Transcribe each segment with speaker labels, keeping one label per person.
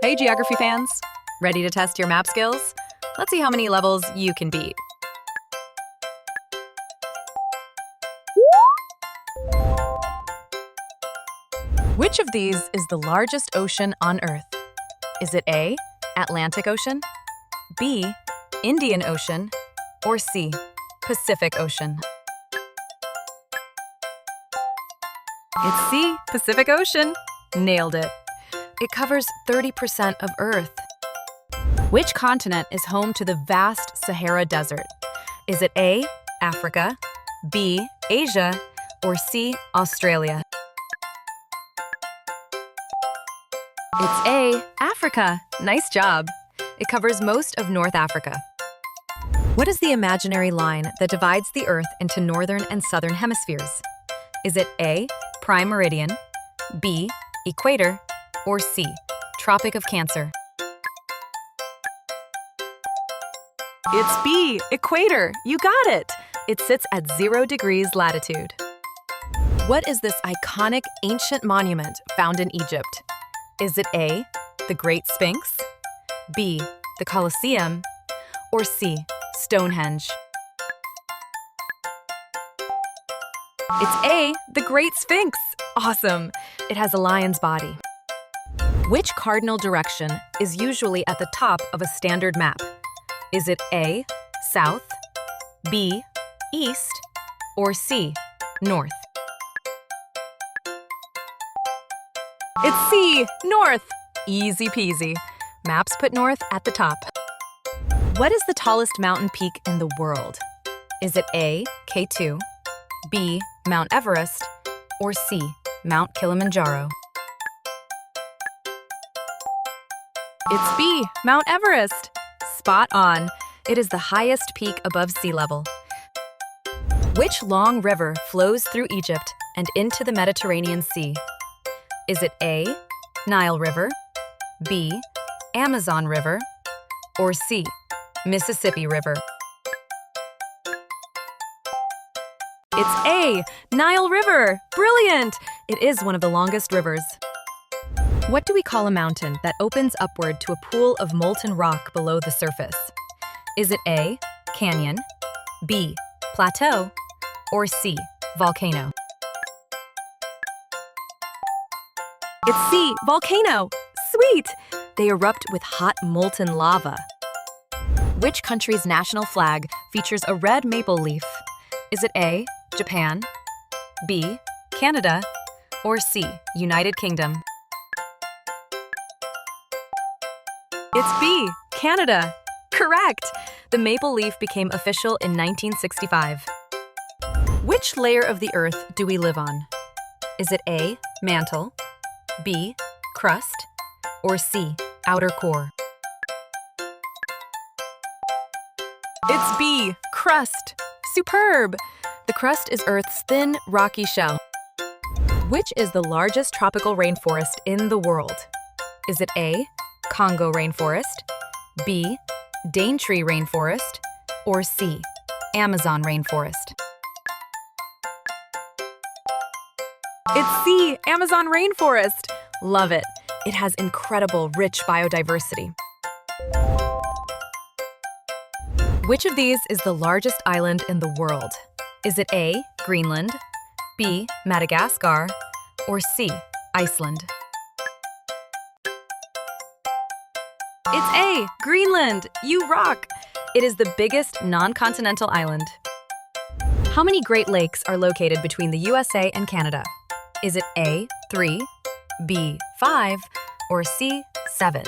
Speaker 1: Hey, geography fans! Ready to test your map skills? Let's see how many levels you can beat. Which of these is the largest ocean on Earth? Is it A, Atlantic Ocean, B, Indian Ocean, or C, Pacific Ocean? It's C, Pacific Ocean. Nailed it. It covers 30% of Earth. Which continent is home to the vast Sahara Desert? Is it A, Africa, B, Asia, or C, Australia? It's A, Africa. Nice job. It covers most of North Africa. What is the imaginary line that divides the Earth into northern and southern hemispheres? Is it A, Prime Meridian, B, Equator, or C, Tropic of Cancer? It's B, Equator. You got it. It sits at 0 degrees latitude. What is this iconic ancient monument found in Egypt? Is it A, the Great Sphinx, B, the Colosseum, or C, Stonehenge? It's A, the Great Sphinx. Awesome. It has a lion's body. Which cardinal direction is usually at the top of a standard map? Is it A, south, B, east, or C, north? It's C, north. Easy peasy. Maps put north at the top. What is the tallest mountain peak in the world? Is it A, K2, B, Mount Everest, or C, Mount Kilimanjaro? It's B, Mount Everest. Spot on. It is the highest peak above sea level. Which long river flows through Egypt and into the Mediterranean Sea? Is it A, Nile River, B, Amazon River, or C, Mississippi River? It's A, Nile River. Brilliant! It is one of the longest rivers. What do we call a mountain that opens upward to a pool of molten rock below the surface? Is it A, canyon, B, plateau, or C, volcano? It's C, volcano. Sweet! They erupt with hot molten lava. Which country's national flag features a red maple leaf? Is it A, Japan, B, Canada, or C, United Kingdom? It's B, Canada. Correct! The maple leaf became official in 1965. Which layer of the Earth do we live on? Is it A, mantle, B, crust, or C, outer core? It's B, crust. Superb! The crust is Earth's thin, rocky shell. Which is the largest tropical rainforest in the world? Is it A, Congo rainforest, B, Daintree rainforest, or C, Amazon rainforest? It's C, Amazon rainforest. Love it. It has incredible, rich biodiversity. Which of these is the largest island in the world? Is it A, Greenland, B, Madagascar, or C, Iceland? It's A, Greenland. You rock! It is the biggest non-continental island. How many Great Lakes are located between the USA and Canada? Is it A, 3, B, 5, or C, 7?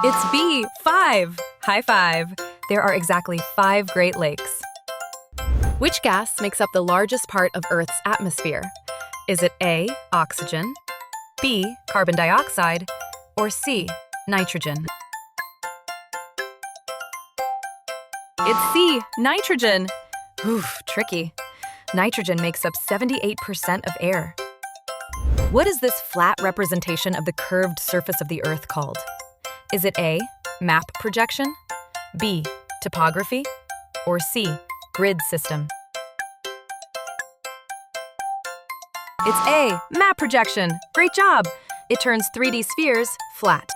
Speaker 1: It's B, 5. High five. There are exactly 5 Great Lakes. Which gas makes up the largest part of Earth's atmosphere? Is it A, oxygen, B, carbon dioxide, or C, nitrogen? It's C, nitrogen. Oof, tricky. Nitrogen makes up 78% of air. What is this flat representation of the curved surface of the Earth called? Is it A, map projection, B, topography, or C, grid system? It's A, map projection. Great job! It turns 3D spheres flat.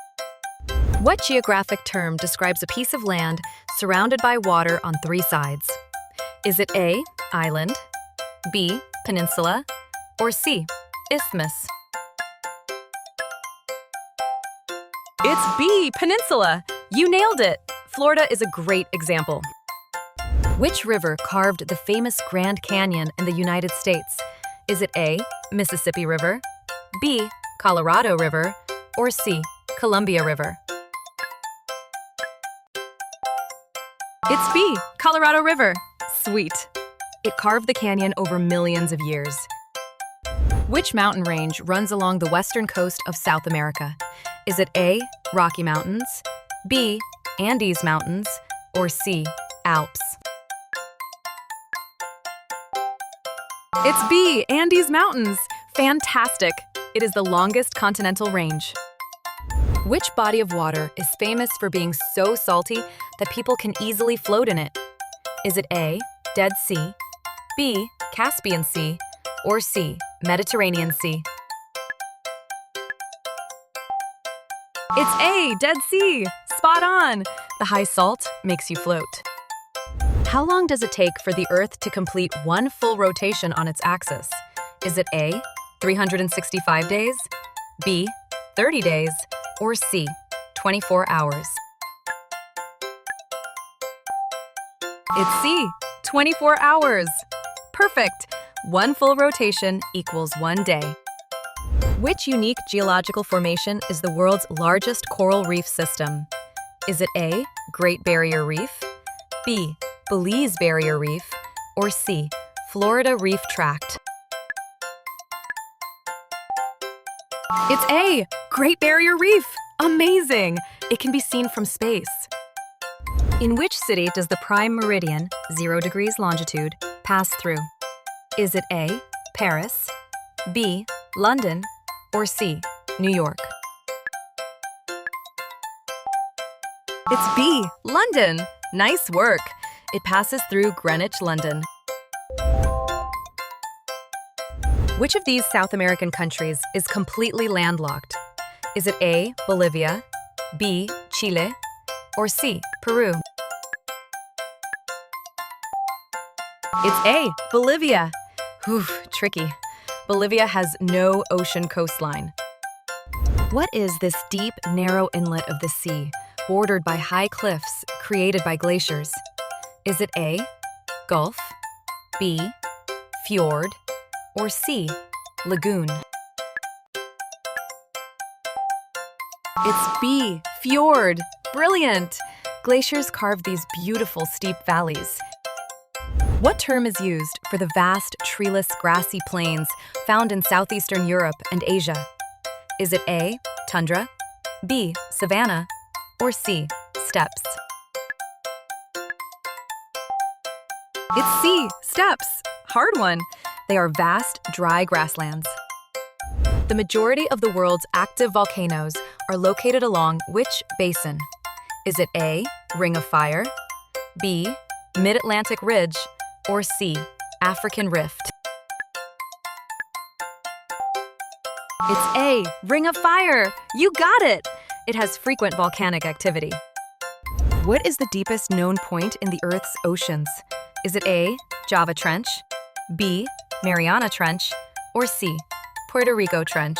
Speaker 1: What geographic term describes a piece of land surrounded by water on 3 sides? Is it A, island, B, peninsula, or C, isthmus? It's B, peninsula. You nailed it. Florida is a great example. Which river carved the famous Grand Canyon in the United States? Is it A, Mississippi River, B, Colorado River, or C, Columbia River? It's B, Colorado River. Sweet. It carved the canyon over millions of years. Which mountain range runs along the western coast of South America? Is it A, Rocky Mountains, B, Andes Mountains, or C, Alps? It's B, Andes Mountains. Fantastic. It is the longest continental range. Which body of water is famous for being so salty that people can easily float in it? Is it A, Dead Sea, B, Caspian Sea, or C, Mediterranean Sea? It's A, Dead Sea. Spot on. The high salt makes you float. How long does it take for the Earth to complete one full rotation on its axis? Is it A, 365 days, B, 30 days, or C, 24 hours? It's C, 24 hours. Perfect. One full rotation equals 1 day. Which unique geological formation is the world's largest coral reef system? Is it A, Great Barrier Reef, B, Belize Barrier Reef, or C, Florida Reef Tract? It's A, Great Barrier Reef. Amazing! It can be seen from space. In which city does the Prime Meridian, 0 degrees longitude, pass through? Is it A, Paris, B, London, or C, New York? It's B, London. Nice work. It passes through Greenwich, London. Which of these South American countries is completely landlocked? Is it A, Bolivia, B, Chile, or C, Peru? It's A, Bolivia. Whew, tricky. Bolivia has no ocean coastline. What is this deep, narrow inlet of the sea, bordered by high cliffs created by glaciers? Is it A, Gulf, B, Fjord, or C, Lagoon? It's B, Fjord. Brilliant! Glaciers carve these beautiful steep valleys. What term is used for the vast, treeless, grassy plains found in southeastern Europe and Asia? Is it A, tundra, B, savanna, or C, steppes? It's C, steppes. Hard one. They are vast, dry grasslands. The majority of the world's active volcanoes are located along which basin? Is it A, Ring of Fire, B, Mid-Atlantic Ridge, or C, African Rift? It's A, Ring of Fire. You got it! It has frequent volcanic activity. What is the deepest known point in the Earth's oceans? Is it A, Java Trench, B, Mariana Trench, or C, Puerto Rico Trench?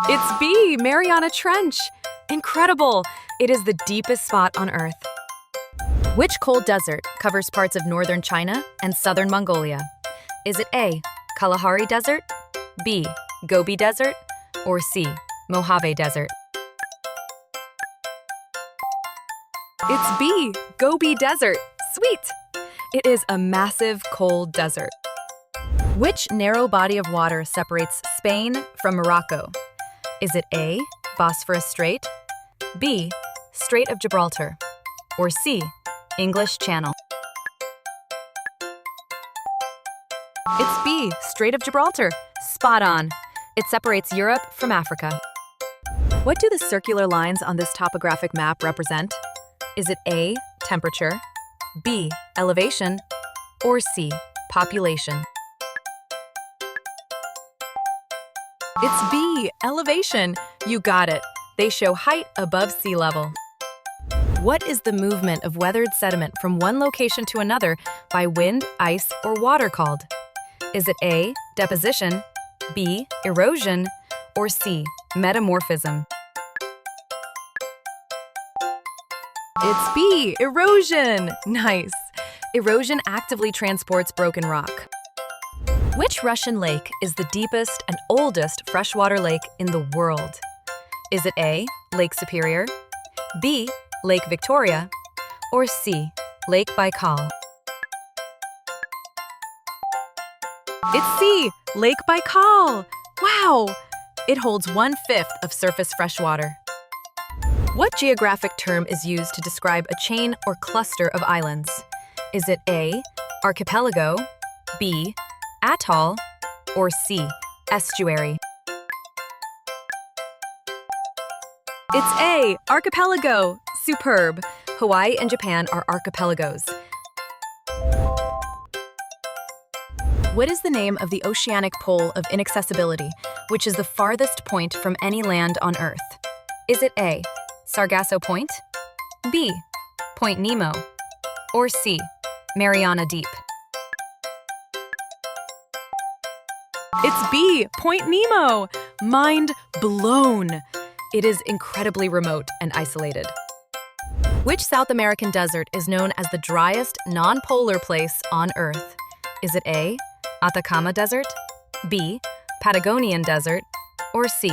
Speaker 1: It's B, Mariana Trench. Incredible! It is the deepest spot on Earth. Which cold desert covers parts of northern China and southern Mongolia? Is it A, Kalahari Desert, B, Gobi Desert, or C, Mojave Desert? It's B, Gobi Desert. Sweet! It is a massive cold desert. Which narrow body of water separates Spain from Morocco? Is it A, Bosphorus Strait, B, Strait of Gibraltar, or C, English Channel? It's B, Strait of Gibraltar. Spot on. It separates Europe from Africa. What do the circular lines on this topographic map represent? Is it A, temperature, B, elevation, or C, population. It's B, elevation. You got it. They show height above sea level. What is the movement of weathered sediment from one location to another by wind, ice, or water called? Is it A, deposition, B, erosion, or C, metamorphism? It's B, erosion. Nice. Erosion actively transports broken rock. Which Russian lake is the deepest and oldest freshwater lake in the world? Is it A, Lake Superior, B, Lake Victoria, or C, Lake Baikal? It's C, Lake Baikal. Wow! It holds 1/5 of surface freshwater. What geographic term is used to describe a chain or cluster of islands? Is it A, archipelago, B, atoll, or C, estuary? It's A, archipelago. Superb. Hawaii and Japan are archipelagos. What is the name of the oceanic pole of inaccessibility, which is the farthest point from any land on Earth? Is it A, Sargasso Point, B, Point Nemo, or C, Mariana Deep? It's B, Point Nemo. Mind blown. It is incredibly remote and isolated. Which South American desert is known as the driest non-polar place on Earth? Is it A, Atacama Desert, B, Patagonian Desert, or C,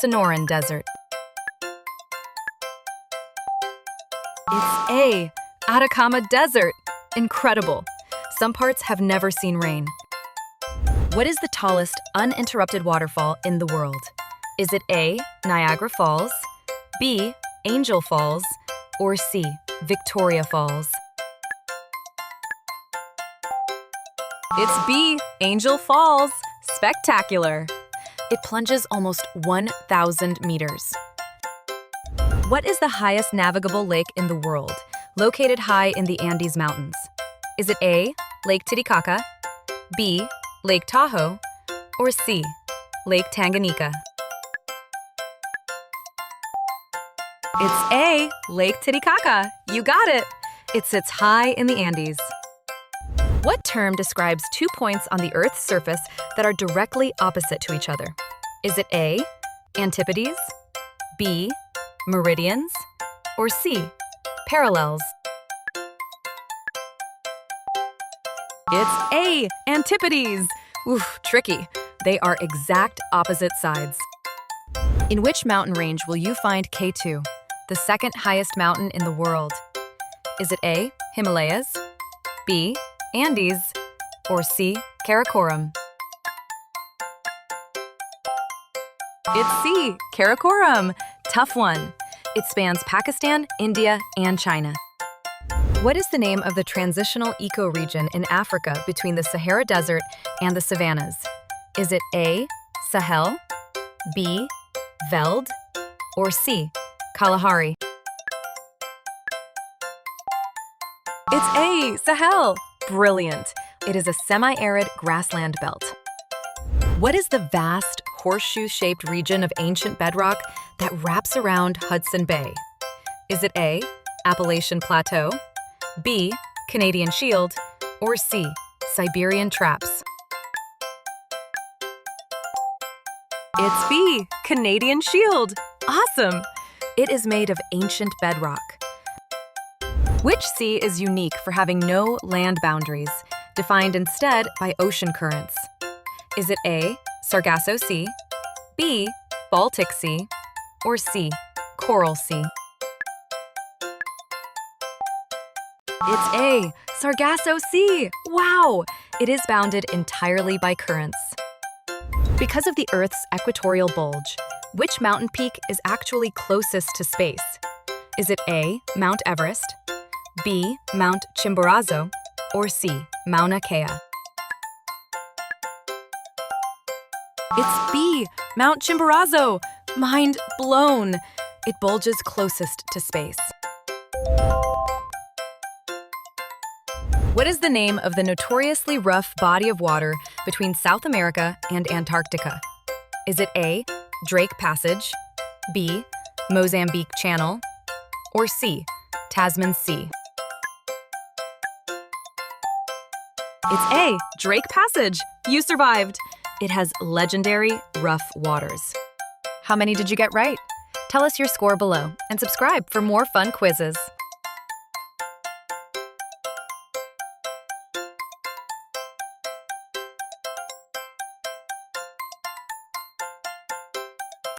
Speaker 1: Sonoran Desert? It's A, Atacama Desert. Incredible. Some parts have never seen rain. What is the tallest uninterrupted waterfall in the world? Is it A, Niagara Falls, B, Angel Falls, or C, Victoria Falls? It's B, Angel Falls. Spectacular. It plunges almost 1,000 meters. What is the highest navigable lake in the world, located high in the Andes Mountains? Is it A, Lake Titicaca, B, Lake Tahoe, or C, Lake Tanganyika? It's A, Lake Titicaca. You got it. It sits high in the Andes. What term describes 2 points on the Earth's surface that are directly opposite to each other? Is it A, antipodes, B, meridians, or C, parallels? It's A, antipodes. Oof, tricky. They are exact opposite sides. In which mountain range will you find K2, the second highest mountain in the world? Is it A, Himalayas, B, Andes, or C, Karakoram? It's C, Karakoram. Tough one. It spans Pakistan, India, and China. What is the name of the transitional ecoregion in Africa between the Sahara Desert and the savannas? Is it A, Sahel, B, Veld, or C, Kalahari? It's A, Sahel. Brilliant. It is a semi-arid grassland belt. What is the vast, horseshoe-shaped region of ancient bedrock that wraps around Hudson Bay? Is it A, Appalachian Plateau, B, Canadian Shield, or C, Siberian Traps? It's B, Canadian Shield. Awesome! It is made of ancient bedrock. Which sea is unique for having no land boundaries, defined instead by ocean currents? Is it A, Sargasso Sea, B, Baltic Sea, or C, Coral Sea? It's A, Sargasso Sea. Wow! It is bounded entirely by currents. Because of the Earth's equatorial bulge, which mountain peak is actually closest to space? Is it A, Mount Everest, B, Mount Chimborazo, or C, Mauna Kea? It's B, Mount Chimborazo. Mind blown. It bulges closest to space. What is the name of the notoriously rough body of water between South America and Antarctica? Is it A, Drake Passage, B, Mozambique Channel, or C, Tasman Sea? It's A, Drake Passage. You survived. It has legendary rough waters. How many did you get right? Tell us your score below and subscribe for more fun quizzes.